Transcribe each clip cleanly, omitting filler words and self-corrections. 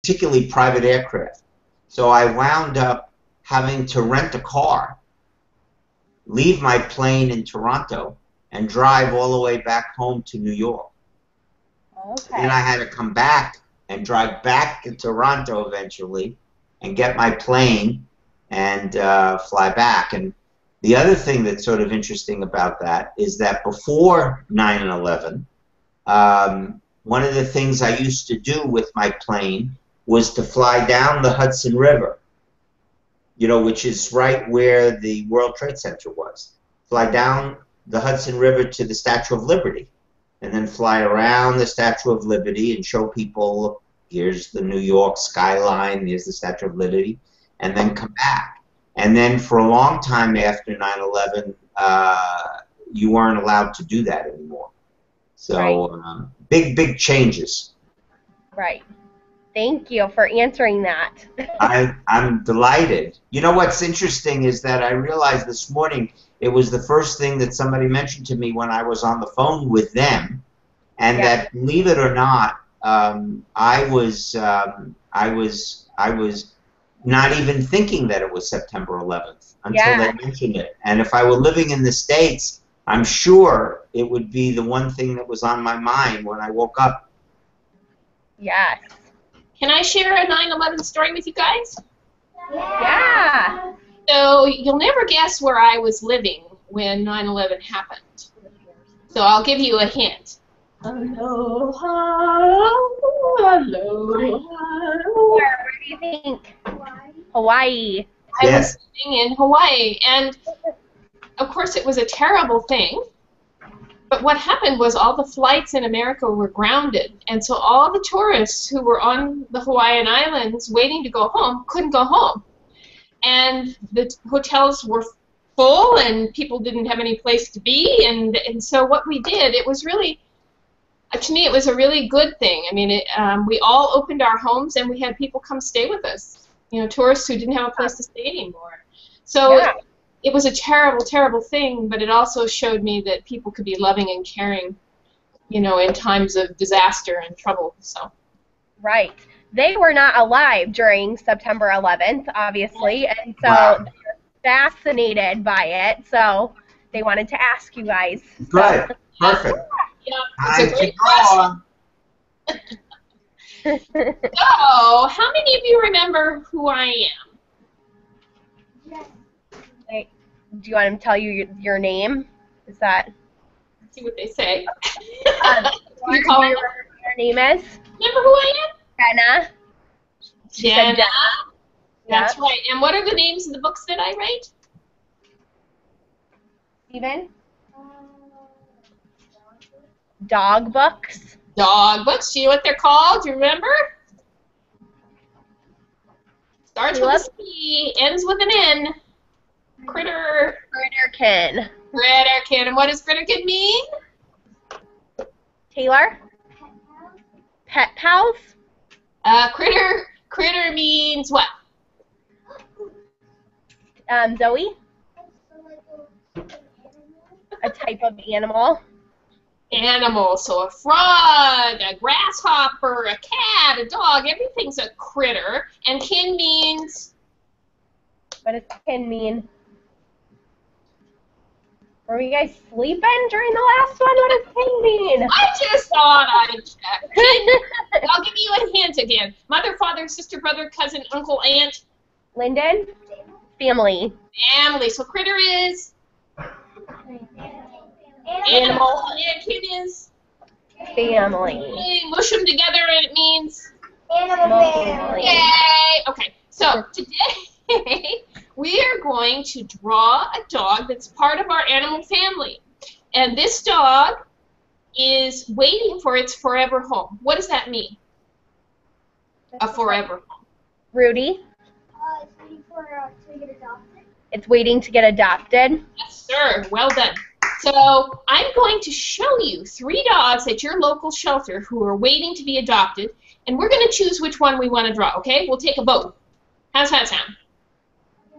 particularly private aircraft. So I wound up having to rent a car, leave my plane in Toronto, and drive all the way back home to New York. Okay. Then I had to come back and drive back to Toronto eventually and get my plane and fly back. And the other thing that's sort of interesting about that is that before 9/11, one of the things I used to do with my plane was to fly down the Hudson River, you know, which is right where the World Trade Center was. Fly down the Hudson River to the Statue of Liberty, and then fly around the Statue of Liberty and show people, here's the New York skyline, here's the Statue of Liberty, and then come back. And then for a long time after 9/11, you weren't allowed to do that anymore. So big changes. Right. Thank you for answering that. I'm delighted. You know what's interesting is that I realized this morning it was the first thing that somebody mentioned to me when I was on the phone with them, and that, believe it or not, I was not even thinking that it was September 11th until they mentioned it. And if I were living in the States, I'm sure it would be the one thing that was on my mind when I woke up. Yes. Can I share a 9/11 story with you guys? Yeah. So you'll never guess where I was living when 9/11 happened. So I'll give you a hint. Aloha, aloha. Where do you think? Hawaii. I was living in Hawaii, and of course it was a terrible thing. But what happened was all the flights in America were grounded, and so all the tourists who were on the Hawaiian Islands waiting to go home couldn't go home. And the hotels were full, and people didn't have any place to be, and so what we did, it was really, to me, it was a really good thing. I mean, we all opened our homes, and we had people come stay with us, you know, tourists who didn't have a place to stay anymore. So it was a terrible, terrible thing, but it also showed me that people could be loving and caring, you know, in times of disaster and trouble. So. Right. They were not alive during September 11th, obviously, and so they were fascinated by it, so they wanted to ask you guys. Good. Perfect. Yeah, it's a great question. So, how many of you remember who I am? Yes. Do you want him to tell you your name? Is that? Let's see what they say. You call me what your name is? Remember who I am? Jenna. Jenna. That's right. And what are the names of the books that I write? Steven? Dog books. Dog books. Do you know what they're called? Do you remember? Starts with a C, ends with an N. Critterkin. Critterkin. And what does Critterkin mean? Taylor? Pet pals? Critter means what? Zoe? A type of animal. Animal. So a frog, a grasshopper, a cat, a dog, everything's a critter. And kin means? What does kin mean? Were you guys sleeping during the last one? What does kin mean? I just thought I'd check. Kin, I'll give you a hint again. Mother, father, sister, brother, cousin, uncle, aunt. Lyndon? Family. Family. So critter is? Animal. And kin is? Family. Mush them together and it means? Animal family. Yay! Okay, so today we are going to draw a dog that's part of our animal family. And this dog is waiting for its forever home. What does that mean? A forever home. Rudy? It's waiting to get adopted. It's waiting to get adopted. Yes, sir. Well done. So I'm going to show you 3 dogs at your local shelter who are waiting to be adopted, and we're going to choose which one we want to draw, okay? We'll take a vote. How's that sound?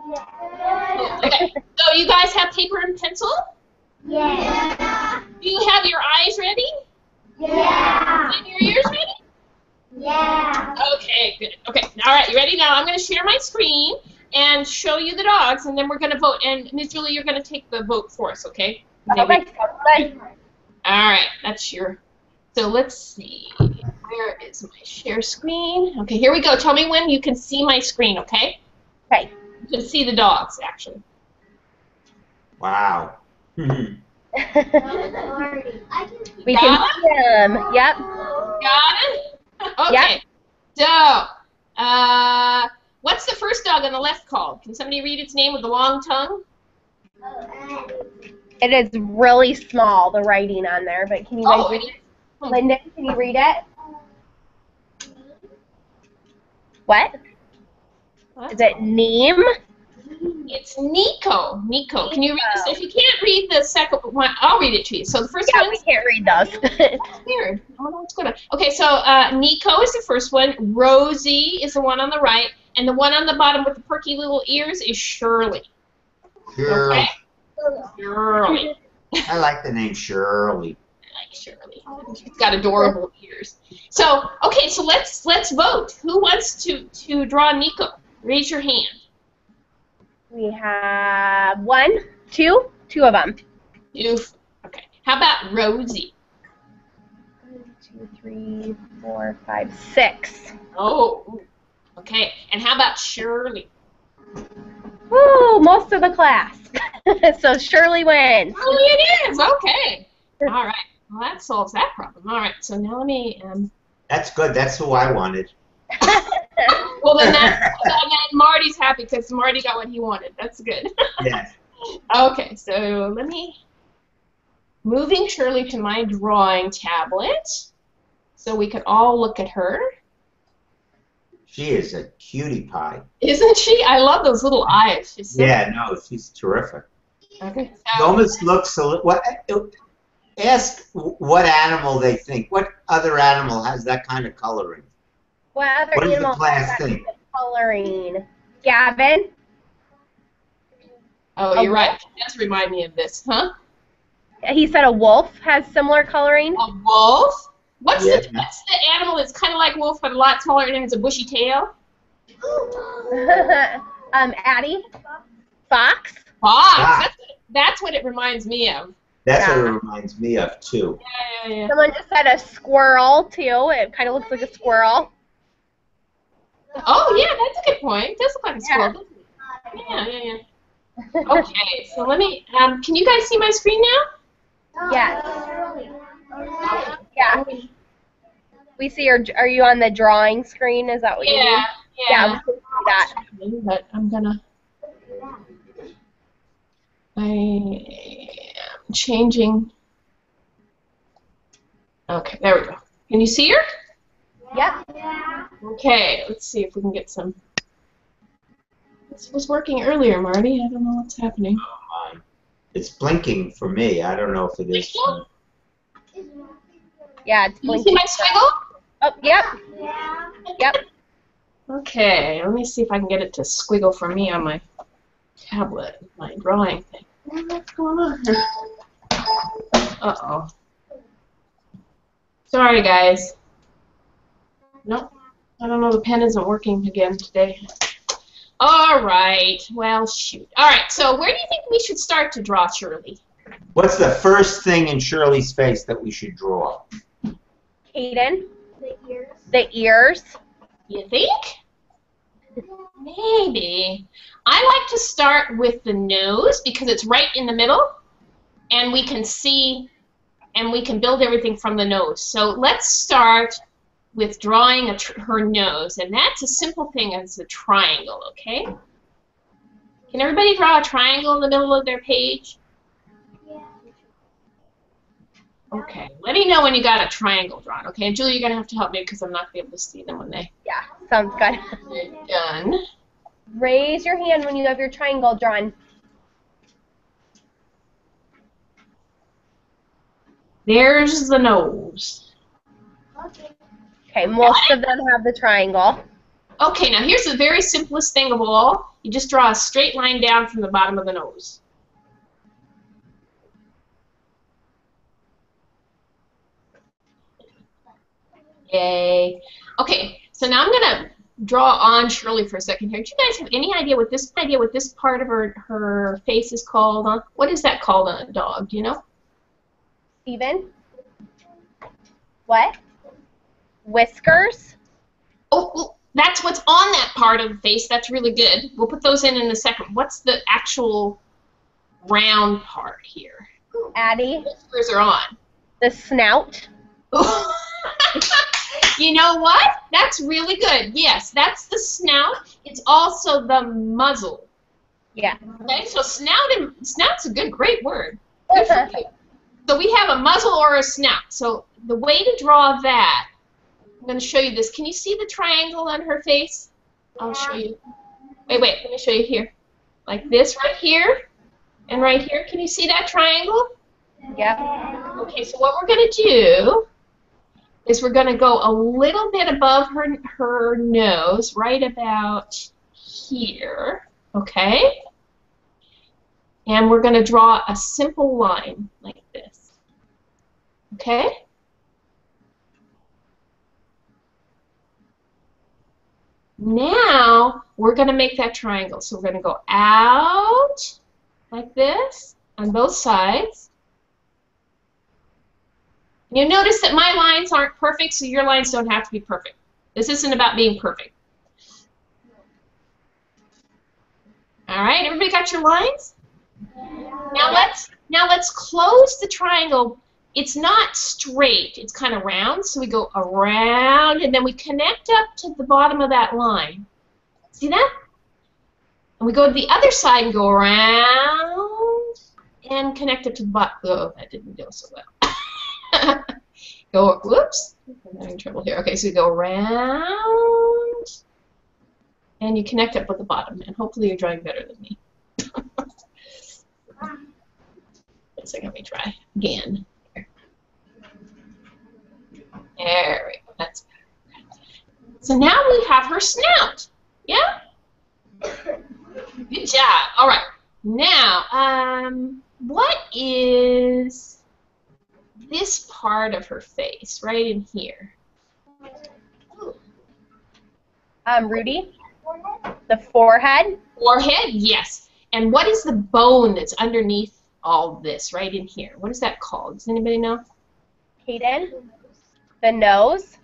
Yeah. Okay. So you guys have paper and pencil? Yeah. Do you have your eyes ready? Yeah. And your ears ready? Yeah. Okay, good. Okay, all right, you ready? Now I'm going to share my screen and show you the dogs, and then we're going to vote. And Ms. Julie, you're going to take the vote for us, okay? Okay, sounds good. All right, that's your. So let's see. Where is my share screen? Okay, here we go. Tell me when you can see my screen, okay? Okay. You can see the dogs, actually. Wow. Marty. I can see. We can see them. Yep. Got it? Okay. So, what's the first dog on the left called? Can somebody read its name with the long tongue? It is really small, the writing on there, but can you guys read it? Linda, can you read it? What? Is it Neem? It's Nico. Nico. Can you read this? If you can't read the second one, I'll read it to you. So the first Yeah, one. we can't read those. That's weird. I don't know what's going on. Okay, so Nico is the first one. Rosie is the one on the right. And the one on the bottom with the perky little ears is Shirley. Shirley. Okay? Shirley. I like the name Shirley. I like Shirley. She's got adorable ears. So, okay, so let's vote. Who wants to draw Nico? Raise your hand. We have two of them. Okay. How about Rosie? 1, 2, 3, 4, 5, 6. Oh, okay. And how about Shirley? Woo, most of the class. So Shirley wins. Oh, it is. Okay. All right. Well, that solves that problem. All right. So now let me. That's good. That's who I wanted. Well, then Marty's happy because Marty got what he wanted. That's good. Yes. Okay. So let me. Moving Shirley to my drawing tablet so we can all look at her. She is a cutie pie. Isn't she? I love those little eyes. She's so Yeah, no, she's terrific. Okay. She almost looks a little. Ask what animal they think. What other animal has that kind of coloring? What other What does the animal class has that think? coloring? Gavin? Oh, you're right. It does remind me of this, huh? He said a wolf has similar coloring. A wolf? What's Yeah. what's the animal that's kind of like wolf but a lot smaller and has a bushy tail? Addie? Fox? Fox. That's what it reminds me of. That's Yeah. what it reminds me of too. Yeah. Someone just said a squirrel, too. It kind of looks like a squirrel. Oh, yeah, that's a good point. It does look like a squirrel, doesn't it? Yeah. Okay, so let me, can you guys see my screen now? Yes. Yeah. We see are you on the drawing screen? Is that what you mean? Yeah. Yeah, we can see that. But I'm gonna, I am changing. Okay, there we go. Can you see her? Yep. Okay, let's see if we can get some. This was working earlier, Marty. I don't know what's happening. It's blinking for me. I don't know if it is. Yeah, it's Can you see blinking. my squiggle? Oh, yep. Yep. Okay, let me see if I can get it to squiggle for me on my tablet, my drawing thing. What's going on here? Uh-oh. Sorry, guys. Nope. I don't know, the pen isn't working again today. All right. Well, shoot. All right, so where do you think we should start to draw Shirley? What's the first thing in Shirley's face that we should draw? Hayden? The ears. The ears? You think? Maybe. I like to start with the nose because it's right in the middle, and we can see, and we can build everything from the nose. So let's start with drawing her nose, and that's a simple thing as a triangle, okay? Can everybody draw a triangle in the middle of their page? Yeah. Okay, let me know when you got a triangle drawn, okay? And Julie, you're going to have to help me because I'm not going to be able to see them when they're Yeah, sounds good. done. Raise your hand when you have your triangle drawn. There's the nose. Okay. Okay, most of them have the triangle. Okay, now here's the very simplest thing of all. You just draw a straight line down from the bottom of the nose. Yay. Okay, so now I'm going to draw on Shirley for a second here. Do you guys have any idea what this part of her face is called? What is that called on a dog? Do you know? Steven? What? Whiskers? Oh, well, that's what's on that part of the face. That's really good. We'll put those in a second. What's the actual round part here? Addie? Whiskers are on. The snout? You know what? That's really good. Yes, that's the snout. It's also the muzzle. Yeah. Okay, so snout's a great word. Good for you. So we have a muzzle or a snout. So the way to draw that, I'm going to show you this. Can you see the triangle on her face? I'll show you. Wait, let me show you here. Like this right here and right here. Can you see that triangle? Yeah. Okay, so what we're going to do is we're going to go a little bit above her nose, right about here, okay? And we're going to draw a simple line like this, okay? Now we're going to make that triangle. So we're going to go out like this on both sides. You notice that my lines aren't perfect, so your lines don't have to be perfect. This isn't about being perfect. All right, everybody got your lines? Now let's close the triangle. It's not straight, it's kind of round, so we go around and then we connect up to the bottom of that line. See that? And we go to the other side and go around and connect up to the bottom. Oh, that didn't go so well. Go, whoops, I'm having trouble here. Okay, so you go around and you connect up with the bottom, and hopefully you're drawing better than me. Let me try again. There we go, that's better. So now we have her snout, yeah? Good job. All right, now, what is this part of her face, right in here? Rudy? The forehead? Forehead, yes. And what is the bone that's underneath all this, right in here? What is that called? Does anybody know? Hayden? The nose?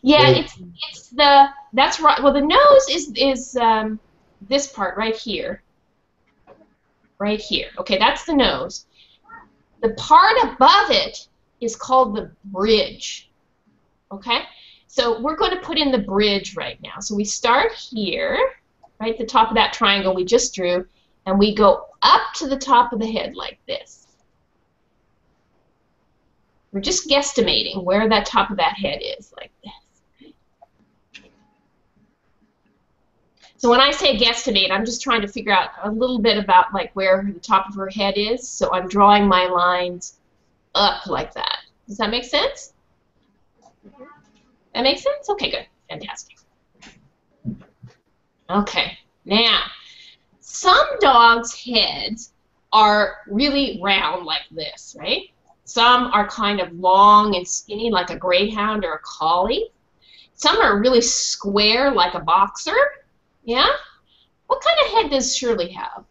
Yeah, that's right. Well, the nose is this part right here. Right here. Okay, that's the nose. The part above it is called the bridge. Okay? So we're going to put in the bridge right now. So we start here, right at the top of that triangle we just drew, and we go up to the top of the head like this. We're just guesstimating where that top of that head is, like this. So when I say guesstimate, I'm just trying to figure out a little bit about like where the top of her head is. So I'm drawing my lines up like that. Does that make sense? That makes sense? Okay, good. Fantastic. Okay, now, some dogs' heads are really round like this, right? Some are kind of long and skinny like a greyhound or a collie. Some are really square like a boxer. Yeah? What kind of head does Shirley have?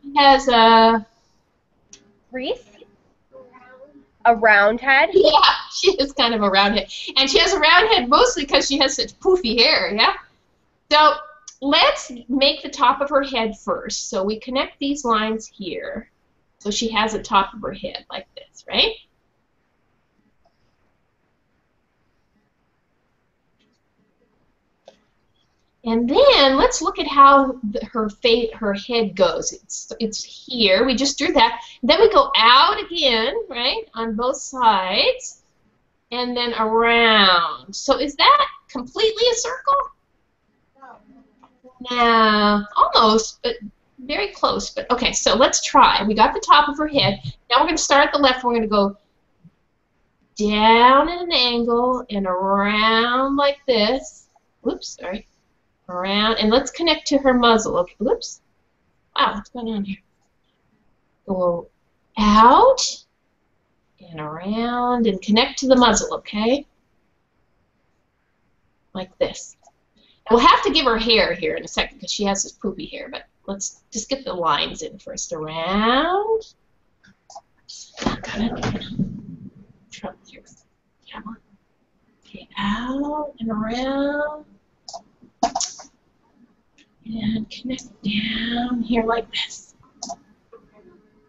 She has a... Reese? A round head? Yeah, she has kind of a round head. And she has a round head mostly because she has such poofy hair, yeah? So let's make the top of her head first. So we connect these lines here. So she has the top of her head like this, right? And then let's look at how her head goes. It's here. We just drew that. Then we go out again, right, on both sides, and then around. So is that completely a circle? No, almost, but very close. But okay, so let's try. We got the top of her head. Now we're going to start at the left. We're going to go down at an angle and around like this. Oops, sorry. Around, and let's connect to her muzzle. Okay, whoops. Wow, what's going on here? Go out and around and connect to the muzzle, okay? Like this. We'll have to give her hair here in a second because she has this poopy hair, but let's just get the lines in first. Around. Trouble here. Come on. Okay, out and around. And connect down here like this.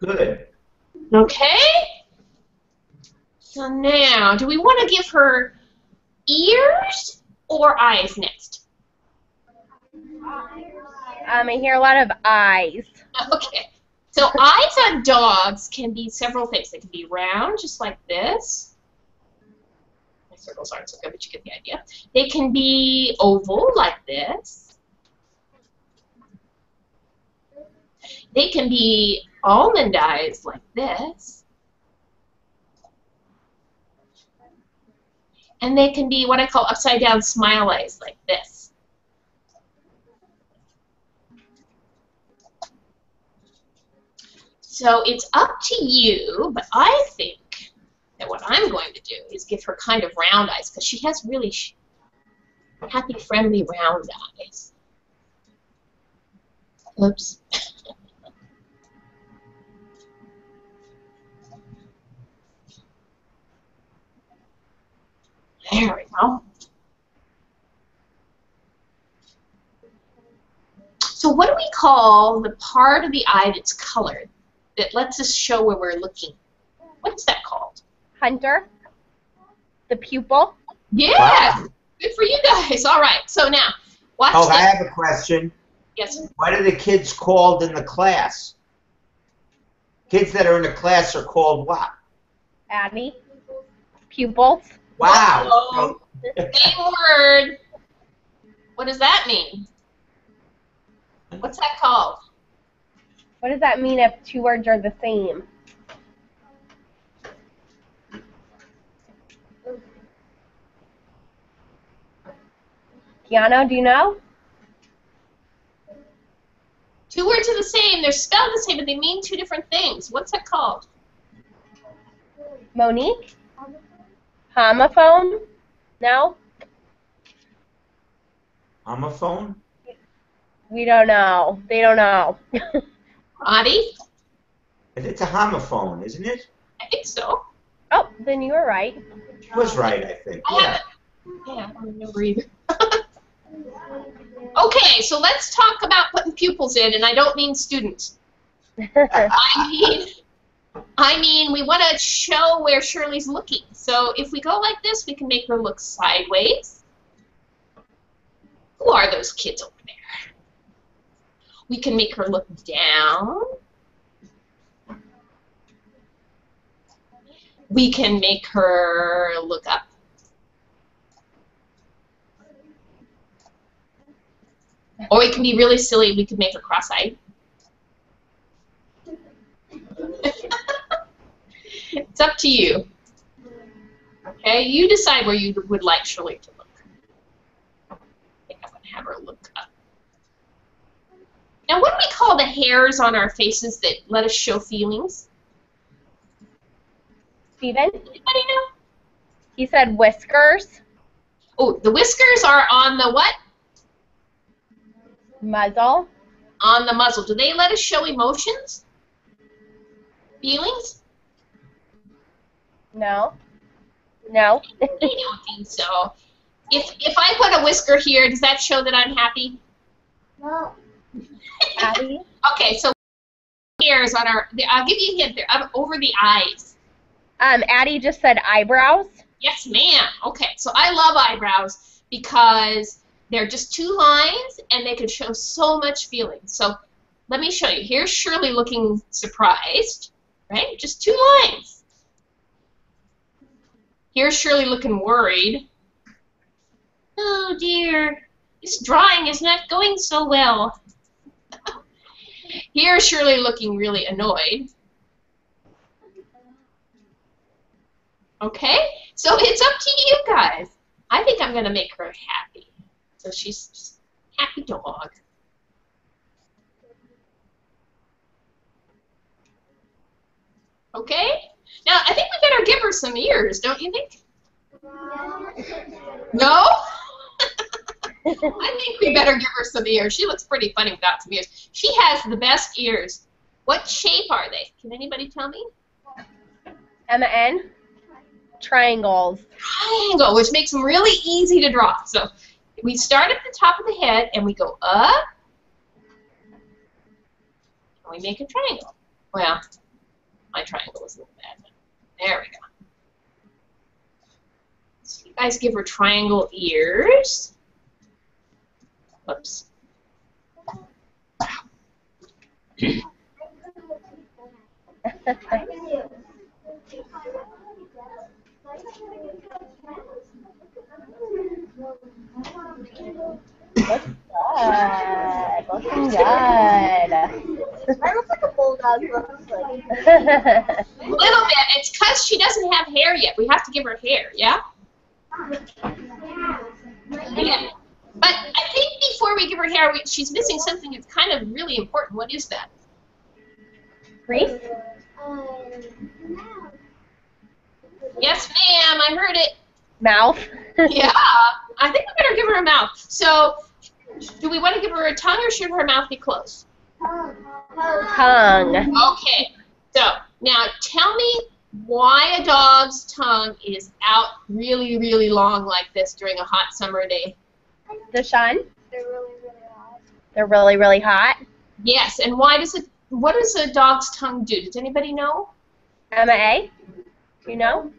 Good. Okay? So now, do we want to give her ears or eyes next? I hear a lot of eyes. Okay. So eyes on dogs can be several things. They can be round, just like this. My circles aren't so good, but you get the idea. They can be oval, like this. They can be almond eyes, like this. And they can be what I call upside-down smile eyes, like this. So it's up to you, but I think that what I'm going to do is give her kind of round eyes, because she has really happy, friendly, round eyes. Oops. There we go. So what do we call the part of the eye that's colored, that lets us show where we're looking? What's that called? Hunter. The pupil. Yeah! Wow. Good for you guys. All right. So now, watch Oh, I this. have a question. Yes. What are the kids called in the class? Kids that are in the class are called what? Abby. Pupils. Wow. Uh-oh. Same word. What does that mean? What's that called? What does that mean if two words are the same? Keanu, do you know? Two words are the same. They're spelled the same, but they mean two different things. What's that called? Monique? Homophone? No? Homophone? We don't know. They don't know. Audie? It's a homophone, isn't it? I think so. Oh, then you were right. She was right, I think. I Yeah. haven't. Yeah, I don't remember either. Okay, so let's talk about putting pupils in, and I don't mean students. I mean we want to show where Shirley's looking. So if we go like this, we can make her look sideways. Who are those kids over there? We can make her look down. We can make her look up. Or we can be really silly, we could make her cross-eyed. It's up to you. Okay, you decide where you would like Shirley to look. I think I'm going to have her look up. Now, what do we call the hairs on our faces that let us show feelings? Steven? Anybody know? He said whiskers. Oh, the whiskers are on the what? Muzzle. On the muzzle. Do they let us show emotions? Feelings? No. No. I don't think so. If I put a whisker here, does that show that I'm happy? No. Abby? Okay, so hairs on our, I'll give you a hint there, over the eyes. Addie just said eyebrows. Yes, ma'am. Okay, so I love eyebrows because they're just two lines and they can show so much feeling. So let me show you. Here's Shirley looking surprised, right? Just two lines. Here's Shirley looking worried. Oh dear, this drawing is not going so well. Here's Shirley looking really annoyed. Okay, so it's up to you guys. I think I'm going to make her happy. So she's just a happy dog. Okay? Now, I think we better give her some ears, don't you think? No? I think we better give her some ears. She looks pretty funny without some ears. She has the best ears. What shape are they? Can anybody tell me? Emma N. Triangles. Triangle, which makes them really easy to draw. So we start at the top of the head and we go up and we make a triangle. Well, my triangle is a little bad. There we go. So you guys give her triangle ears. Whoops. Looking good. Mine looks like a bulldog. Looks like. A little bit. It's because she doesn't have hair yet. We have to give her hair, yeah? Yeah. But I think before we give her hair, she's missing something that's kind of really important. What is that? Reese? Yes, ma'am. I heard it. Mouth. Yeah. I think we better give her a mouth. So, do we want to give her a tongue or should her mouth be closed? Tongue. Okay. So, now tell me why a dog's tongue is out really, really long like this during a hot summer day. Deshaun? They're really, really hot. They're really, really hot. Yes, and why does it? What does a dog's tongue do? Does anybody know? Emma A. You know?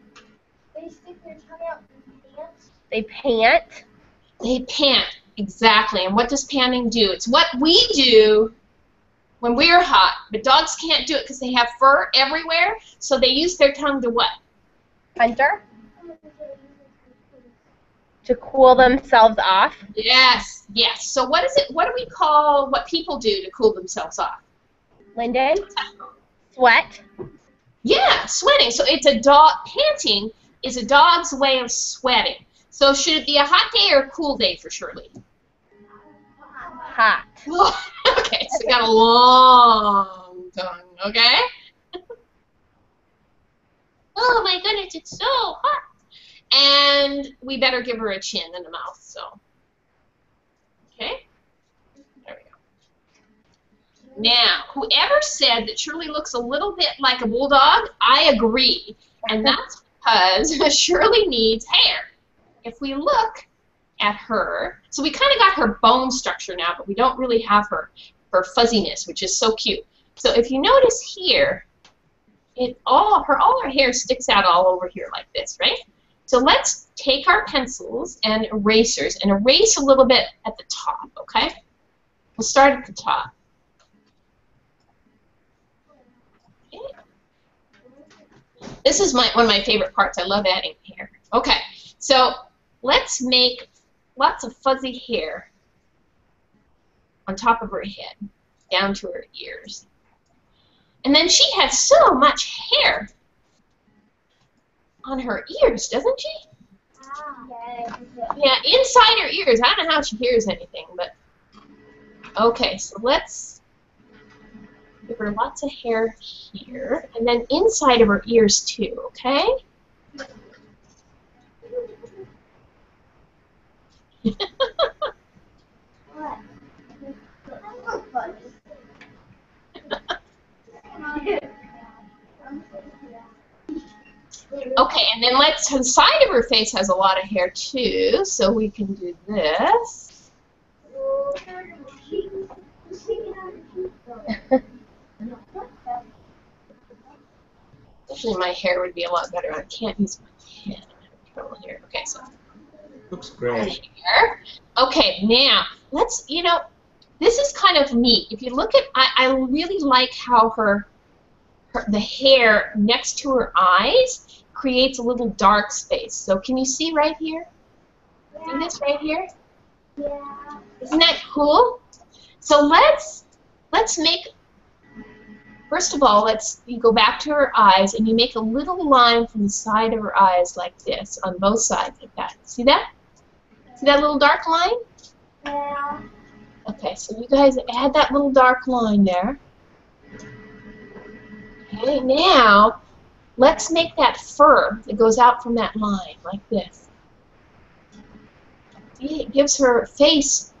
They stick their tongue out and dance. They pant. They pant. Exactly. And what does panting do? It's what we do when we're hot. But dogs can't do it because they have fur everywhere. So they use their tongue to what? Hunter. To cool themselves off. Yes. Yes. So what is it? What do we call what people do to cool themselves off? Lyndon. Sweat. Yeah, sweating. So it's a dog. Panting is a dog's way of sweating. So should it be a hot day or a cool day for Shirley? Hot. Okay, so we got a long tongue, okay? Oh my goodness, it's so hot. And we better give her a chin and a mouth, so. Okay? There we go. Now, whoever said that Shirley looks a little bit like a bulldog, I agree. And that's because Shirley needs hair. If we look at her, so we kind of got her bone structure now, but we don't really have her fuzziness, which is so cute. So if you notice here, all her hair sticks out all over here like this, right? So let's take our pencils and erasers and erase a little bit at the top, okay? We'll start at the top. Okay. This is one of my favorite parts. I love adding hair. Okay, so let's make lots of fuzzy hair on top of her head, down to her ears. And then she has so much hair on her ears, doesn't she? Yeah, inside her ears. I don't know how she hears anything, but okay, so let's give her lots of hair here, and then inside of her ears too, okay? Okay, and then the side of her face has a lot of hair too, so we can do this. Actually, my hair would be a lot better. I can't use my head. I'm having trouble here. Okay, so. Looks great. Here. Okay, now, this is kind of neat. If you look at, I really like how the hair next to her eyes creates a little dark space. So can you see right here? Yeah. See this right here? Yeah. Isn't that cool? So let's make, first of all, you go back to her eyes and you make a little line from the side of her eyes like this, on both sides like that. See that? See that little dark line? Yeah. Okay, so you guys add that little dark line there. Okay, now let's make that fur that goes out from that line like this. See, it gives her face,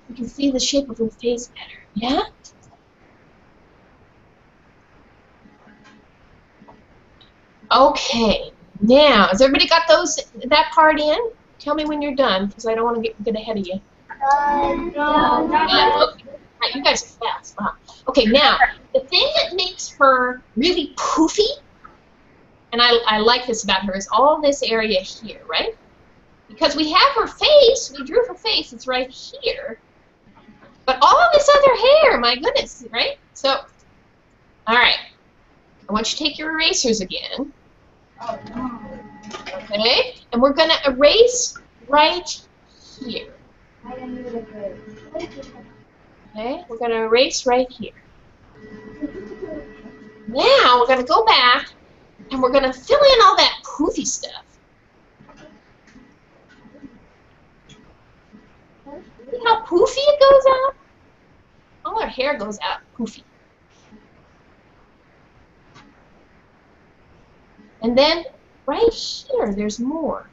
you can see the shape of her face better. Yeah? Okay, now, has everybody got that part in? Tell me when you're done, because I don't want to get ahead of you. No, not Okay. Right, you guys are fast. Wow. Okay, now, the thing that makes her really poofy, and I like this about her, is all this area here, right? Because we have her face, we drew her face, it's right here. But all this other hair, my goodness, right? So, all right. I want you to take your erasers again. Okay, and we're going to erase right here. Okay, we're going to erase right here. Now we're going to go back and we're going to fill in all that poofy stuff. See how poofy it goes out? All our hair goes out poofy. And then right here, there's more.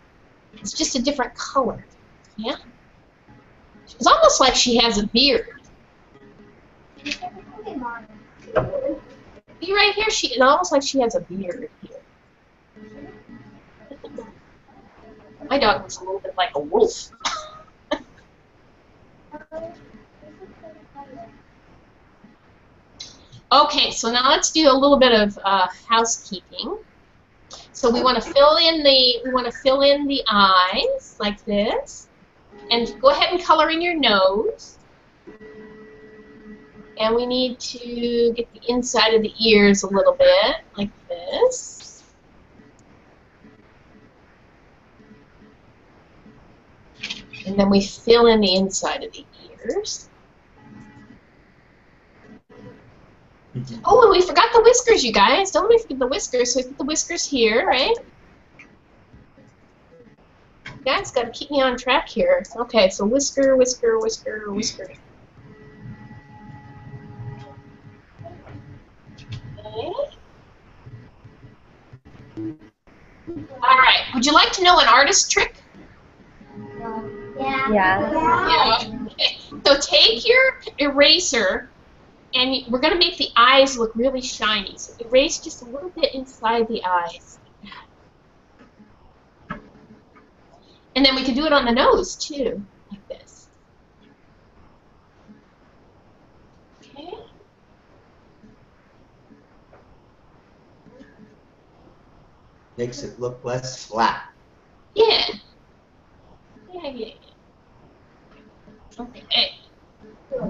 It's just a different color. Yeah? It's almost like she has a beard. See right here? It's almost like she has a beard here. My dog looks a little bit like a wolf. Okay, so now let's do a little bit of housekeeping. So we want to fill in the eyes like this, and go ahead and color in your nose. And we need to get the inside of the ears a little bit like this. And then we fill in the inside of the ears. Oh, and we forgot the whiskers, you guys. Don't let me forget the whiskers. So we put the whiskers here, right? You guys got to keep me on track here. Okay, so whisker, whisker, whisker, whisker. Okay. All right. Would you like to know an artist trick? Yeah. Yeah. Okay. So take your eraser, and we're going to make the eyes look really shiny. So erase just a little bit inside the eyes. And then we can do it on the nose, too, like this. Okay. Makes it look less flat. Yeah. Yeah. Okay.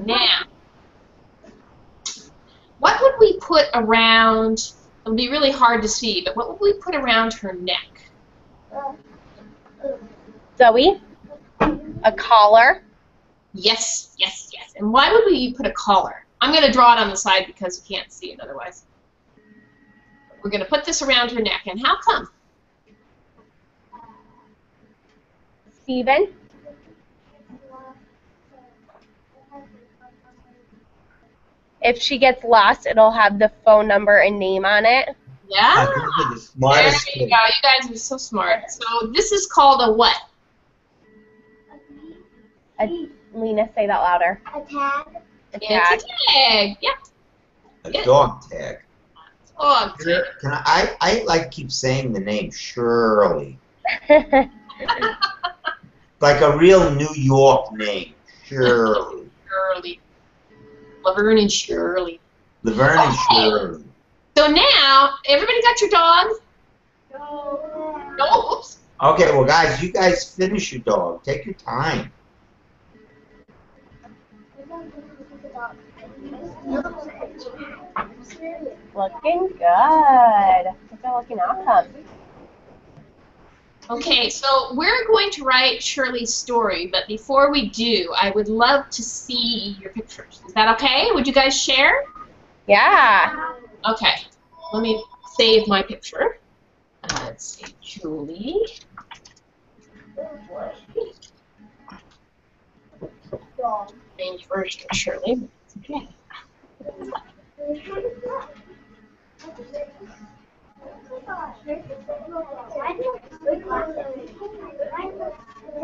Now, what would we put around, it would be really hard to see, but what would we put around her neck? Zoe, a collar. Yes, yes, yes. And why would we put a collar? I'm going to draw it on the side because you can't see it otherwise. We're going to put this around her neck. And how come? Steven, if she gets lost, it'll have the phone number and name on it. Yeah. Those are the smartest There you kids. go. You guys are so smart. So this is called a what? Lena, say that louder. A tag. A tag. It's a tag. Yep. A dog tag. Dog tag. Can I like keep saying the name Shirley. Like a real New York name. Shirley. Shirley. Laverne and Shirley. Laverne and Shirley. So now, everybody got your dog? No. No, oops. Okay, well guys, you guys finish your dog. Take your time. Looking good. Look at looking awesome. Okay, so we're going to write Shirley's story, but before we do, I would love to see your pictures. Is that okay? Would you guys share? Yeah. Okay, let me save my picture. Let's see, Julie. Strange version of Shirley, but it's okay.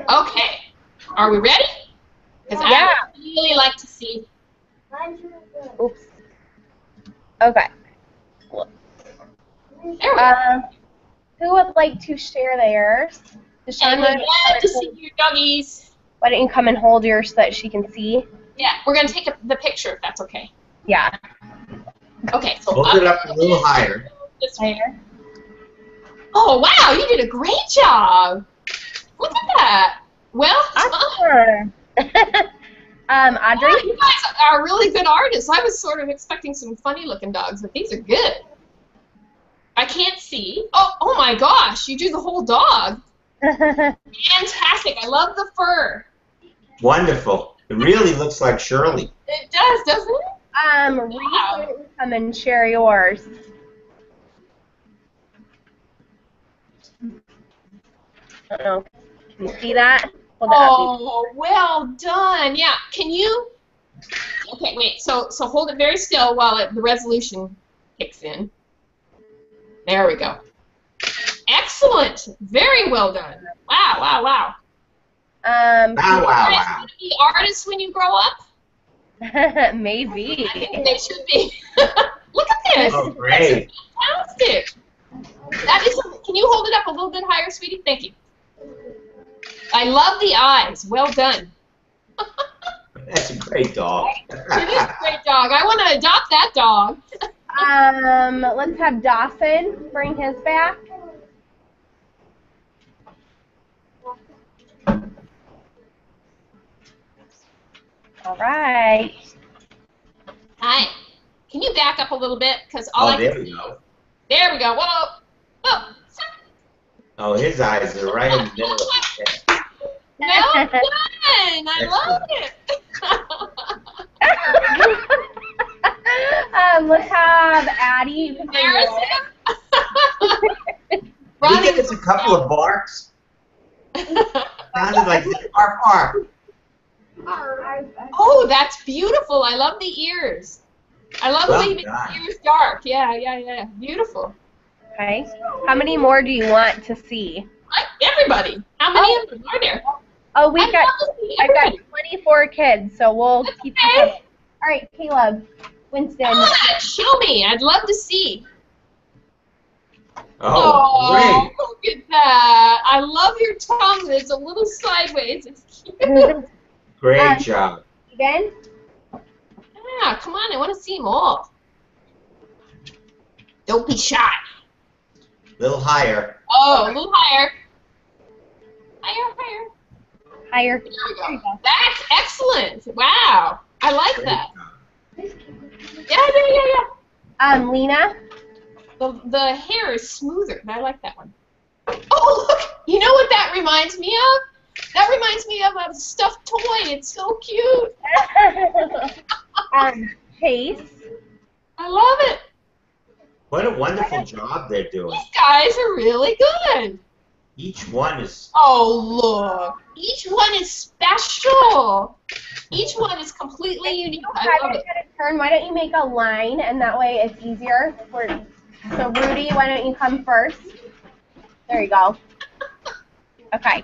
Okay. Are we ready? Because Yeah. I would really like to see. Oops. Okay. There we go. Who would like to share theirs? And Deshaun, we'd love to see your doggies. why don't you come and hold yours so that she can see? Yeah, we're going to take the picture if that's okay. Yeah. Okay, so Hold it up a little higher. This way. Oh, wow, you did a great job. Look at that. Well, Awesome. Audrey? wow, you guys are really good artists. I was sort of expecting some funny-looking dogs, but these are good. I can't see. Oh my gosh, you do the whole dog. Fantastic. I love the fur. Wonderful. It really looks like Shirley. It does, doesn't it? Reese, why don't you come and share yours? I don't know. Can you see that? Hold it up. Oh, well done. Yeah. Can you? Okay, wait. So hold it very still while the resolution kicks in. There we go. Excellent. Very well done. Wow, wow, wow. Wow, wow, You guys wow. want to be artists when you grow up? Maybe. I think they should be. Look at this. Oh, great. Fantastic. That is. Can you hold it up a little bit higher, sweetie? Thank you. I love the eyes. Well done. That's a great dog. It is a great dog. I want to adopt that dog. Let's have Dawson bring his back. All right. Hi. Can you back up a little bit? Because all I Oh, there can we go. There we go. Whoa. Whoa. Oh, his eyes are right in the middle of his head. Well done. I love it. Let's have Addie. You can bring There's yours. him. Did he give us a couple of barks? Sounded like bark, bark. Oh, that's beautiful. I love the ears. I love the way you make Well the ears dark. Yeah. Beautiful. Okay. How many more do you want to see? Right? Everybody. How many of them are there? Oh, I've got everybody. 24 kids, so we'll keep Okay. them. All right, Caleb, Winston. Ah, show me. I'd love to see. Oh, Look at that. I love your tongue. It's a little sideways. It's cute. great job. Again? Yeah, come on. I want to see them all. Don't be shy. A little higher. Oh, a little higher. Higher. Higher. There we go. That's excellent. Wow. I like Great that. job. Yeah. Lena? The hair is smoother. I like that one. Oh, look. You know what that reminds me of? That reminds me of a stuffed toy. It's so cute. Chase. I love it. What a wonderful job they're doing. These guys are really good. Each one is. Oh, look. Each one is special. Each one is completely unique. I love it. Turn. Why don't you make a line, and that way it's easier. So, Rudy, why don't you come first? There you go. Okay.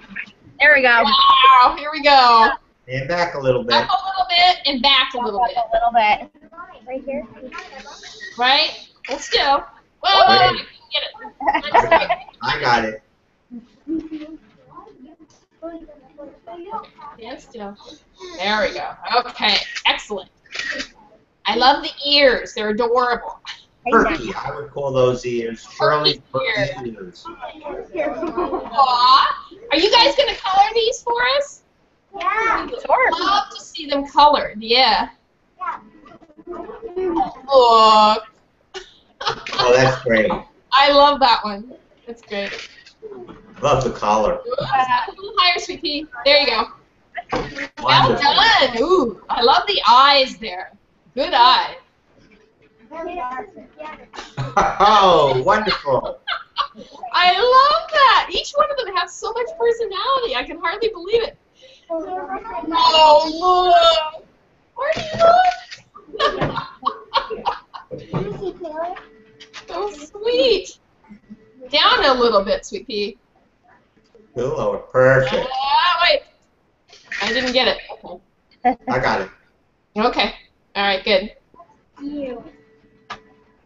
There we go. Wow, here we go. Stand back a little bit. Up a little bit and back a little bit. A little bit. Right here. Right? Hold still. Whoa, I can get it. I got it. Stand still. There we go. Okay, excellent. I love the ears. They're adorable. Turkey. I would call those ears. Shirley's turkey ears. Aw. Are you guys going to color these for us? Yeah. I'd love to see them colored. Yeah. Look. Oh, that's great. I love that one. That's great. Love the collar. A little higher, sweet pea. There you go. Well Wonderful. done. Ooh, I love the eyes there. Good eye. Oh, wonderful. I love that. Each one of them has so much personality. I can hardly believe it. Oh, look. Where do you look? So sweet. down a little bit, sweet pea. A little lower. Perfect. Wait. I didn't get it. Okay. I got it. Okay. All right, good. I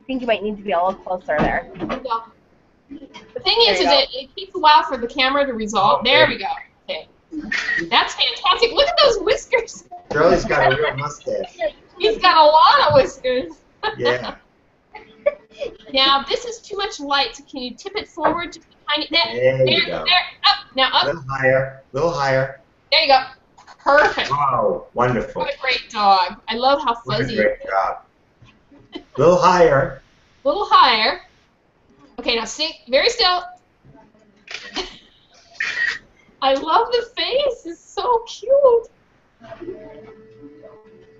think you might need to be a little closer there. The thing is it takes a while for the camera to resolve. There we go. Okay. That's fantastic. Look at those whiskers. Shirley's got a real mustache. He's got a lot of whiskers. Yeah. Now, this is too much light, so can you tip it forward just a tiny bit? There you go. There, up. Now, A up. little higher. A little higher. There you go. Perfect. Wow. Wonderful. What a great dog. I love how What a fuzzy. great job. A little higher. A little higher. Okay, now sit very still. I love the face. It's so cute.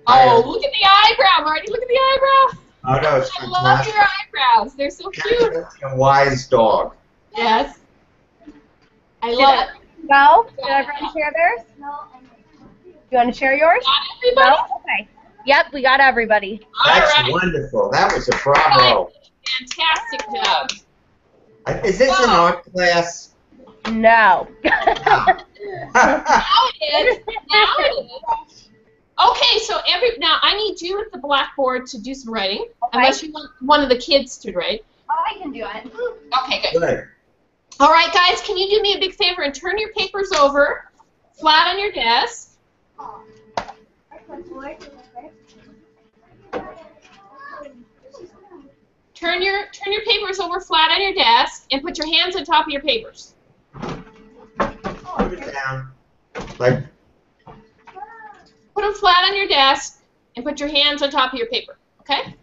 Oh, look at the eyebrow, Marty. Look at the eyebrow. Oh, no, it's I love fantastic. your eyebrows. They're so cute. A wise dog. Yes. I love it. Go. Did everyone share theirs? No, You want to share yours? Got everybody? No? Okay. Yep, we got everybody. That's All right. wonderful. That was a bravo. Fantastic job. Is this an art class? No. Now it is. Now it is. Okay, so now I need you at the blackboard to do some writing, unless you want one of the kids to write. Oh, I can do it. Okay, good. Good. All right, guys, can you do me a big favor and turn your papers over flat on your desk? Turn your papers over flat on your desk and put your hands on top of your papers. Put it down. Like, Put them flat on your desk and put your hands on top of your paper, okay?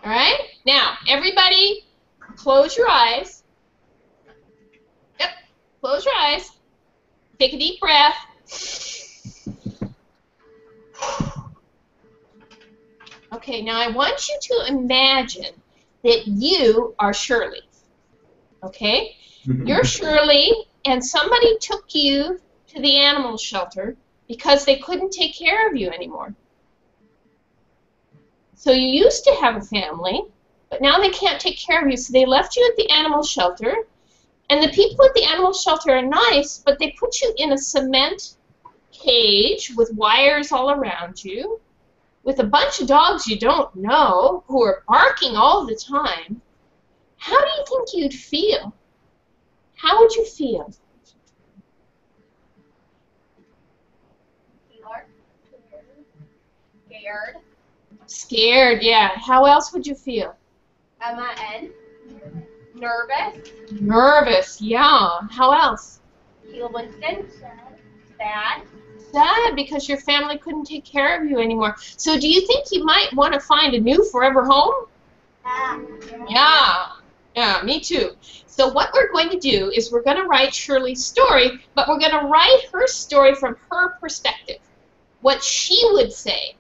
All right? Now, everybody, close your eyes. Yep, close your eyes. Take a deep breath. Okay, now I want you to imagine that you are Shirley, okay? You're Shirley, and somebody took you to the animal shelter because they couldn't take care of you anymore. So you used to have a family, but now they can't take care of you, so they left you at the animal shelter, and the people at the animal shelter are nice, but they put you in a cement cage with wires all around you, with a bunch of dogs you don't know who are barking all the time. How do you think you'd feel? How would you feel? Scared. Scared, yeah. How else would you feel? M-I-N. Nervous. Nervous, yeah. How else? Sheila Winston. Sad. Sad because your family couldn't take care of you anymore. So do you think you might want to find a new forever home? Yeah, me too. So what we're going to do is we're going to write Shirley's story, but we're going to write her story from her perspective, what she would say,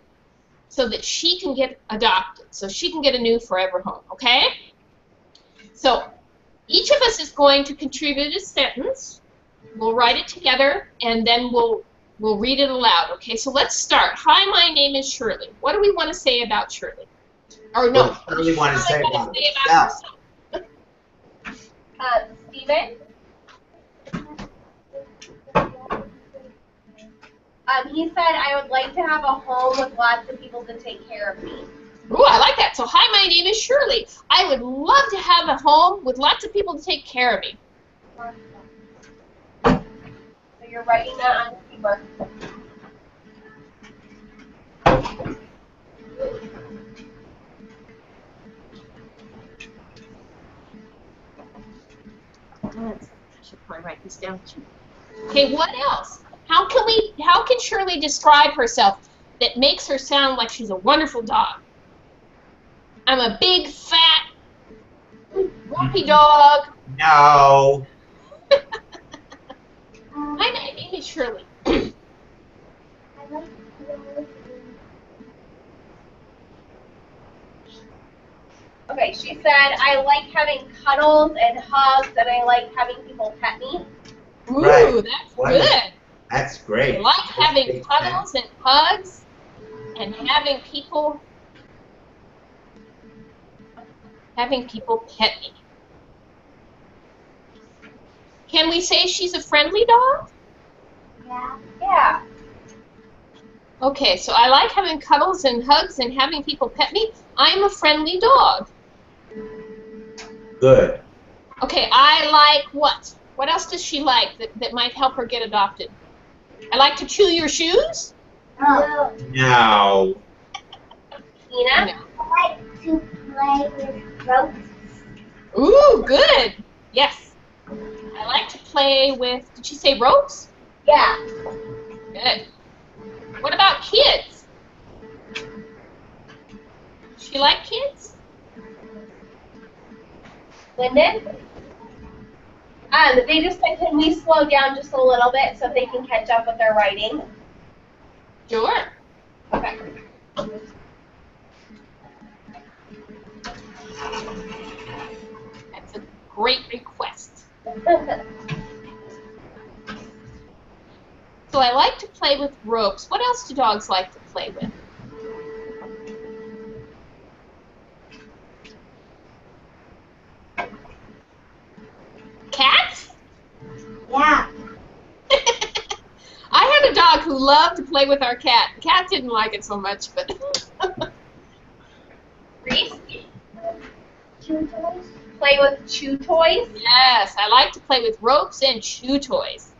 so that she can get adopted, so she can get a new forever home, okay? So each of us is going to contribute a sentence. We'll write it together, and then we'll read it aloud, okay? So let's start. Hi, my name is Shirley. What do we want to say about Shirley? Or no, what do you want to say about herself? Steven. He said, I would like to have a home with lots of people to take care of me. Ooh, I like that. So, hi, my name is Shirley. I would love to have a home with lots of people to take care of me. So you're writing that on paper. I should probably write this down too. Okay, what else? How can Shirley describe herself that makes her sound like she's a wonderful dog? I'm a big, fat, grumpy dog. No. My name is Shirley. Okay, she said, I like having cuddles and hugs, and I like having people pet me. Ooh, Right. that's Wonderful. good. That's great. I like having cuddles and hugs and having people pet me. Can we say she's a friendly dog? Yeah. Yeah. Okay, so I like having cuddles and hugs and having people pet me. I'm a friendly dog. Good. Okay, I like what? What else does she like that might help her get adopted? I like to chew your shoes? No. No. Tina? No. I like to play with ropes. Ooh, good. Yes. I like to play with, did she say ropes? Yeah. Good. What about kids? Does she like kids? Lyndon? They just said, can we slow down just a little bit so they can catch up with their writing? Sure. Okay. That's a great request. So I like to play with ropes. What else do dogs like to play with? Cats? Yeah. I had a dog who loved to play with our cat. The cat didn't like it so much, but Reese? Chew toys. Play with chew toys? yes, I like to play with ropes and chew toys.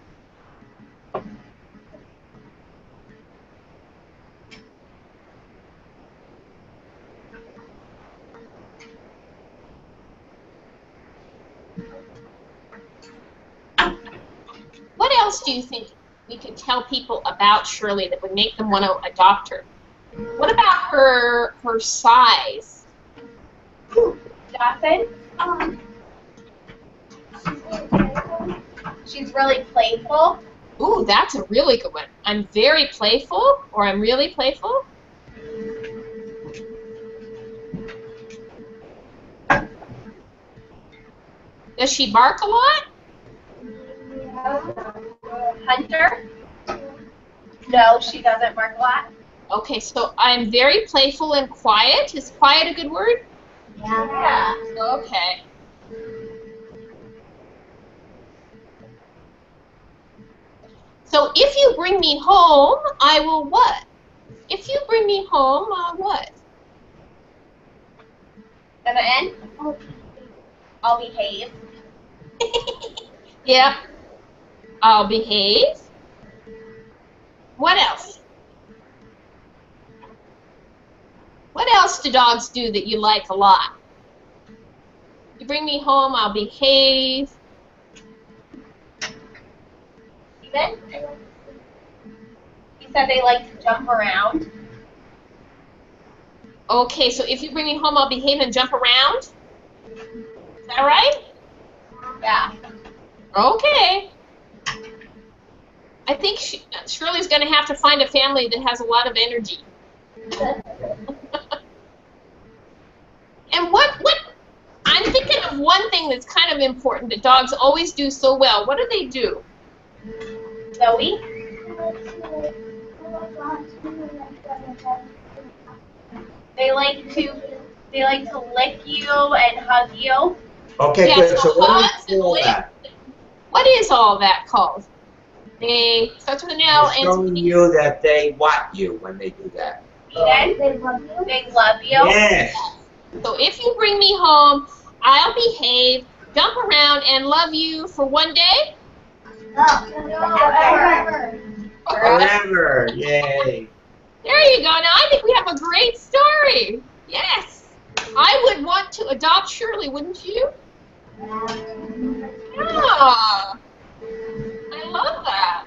What else do you think we could tell people about Shirley that would make them want to adopt her? What about her size? Dawson? She's really playful. Ooh, that's a really good one. I'm very playful, or I'm really playful. Does she bark a lot? Hunter? No, she doesn't bark a lot. Okay, so I'm very playful and quiet. Is quiet a good word? Yeah. Okay. So if you bring me home, I will what? If you bring me home, I'll what? Gonna end? I'll behave. Yep. I'll behave. What else? What else do dogs do that you like a lot? You bring me home, I'll behave. Steven? He said they like to jump around. Okay, so if you bring me home, I'll behave and jump around? Is that right? Yeah. Okay. I think Shirley's going to have to find a family that has a lot of energy. And what I'm thinking of one thing that's kind of important that dogs always do so well. What do they do? Zoe? They like to lick you and hug you. Okay, Yeah, good. so So what hugs do we and call licks. that? What is all that called? They starts with an L They're and showing you that they want you when they do that. Eden? They love you. They love you. Yes. so if you bring me home, I'll behave, jump around, and love you for one day. Oh, forever. Forever. Yay. There you go. Now I think we have a great story. Yes. I would want to adopt Shirley, wouldn't you? Yeah. I love that.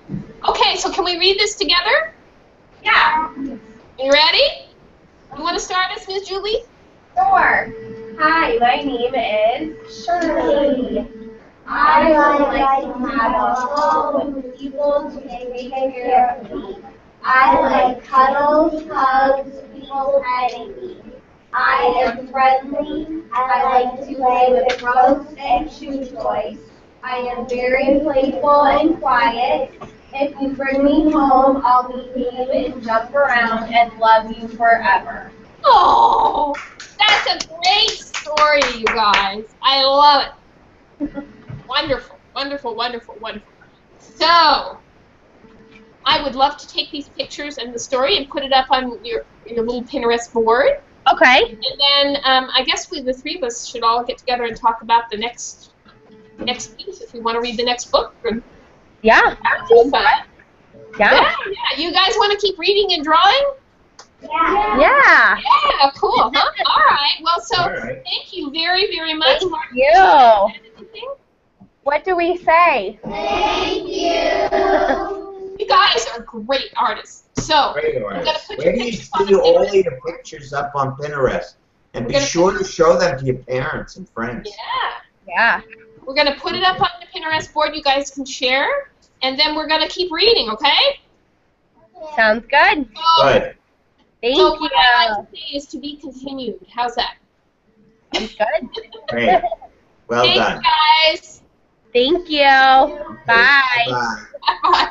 Okay, so can we read this together? Yeah. You ready? You want to start us, Miss Julie? Sure. Hi, my name is Shirley. I like to have a home with people to take care of me. I like cuddles, hugs, people petting me. I am friendly. I like to play with ropes and chew toys. I am very playful and quiet. If you bring me home, I'll behave and jump around and love you forever. Oh, that's a great story, you guys. I love it. Wonderful. Wonderful, wonderful, wonderful. So, I would love to take these pictures and the story and put it up on your little Pinterest board. Okay. And then I guess the three of us should all get together and talk about the next piece if we want to read the next book. Yeah. Fun. Yeah. Yeah. You guys want to keep reading and drawing? Yeah. Yeah. Yeah, cool, huh? All right. Well, so All right. thank you very, very much. Thank Mark, you. anything? What do we say? Thank you. You guys are great artists. So, Great I'm artist. going to put Where your do you pictures on see the all Pinterest. your pictures up on Pinterest? And We're be gonna sure to show them to your parents and friends. Yeah. Yeah. We're going to put it up on the Pinterest board you guys can share. And then we're going to keep reading, okay? Sounds good. Good. Thank So you. what I like to say is to be continued. How's that? Sounds good. Great. Well Thanks, done. guys. Thank you. Okay, Bye. bye. Bye.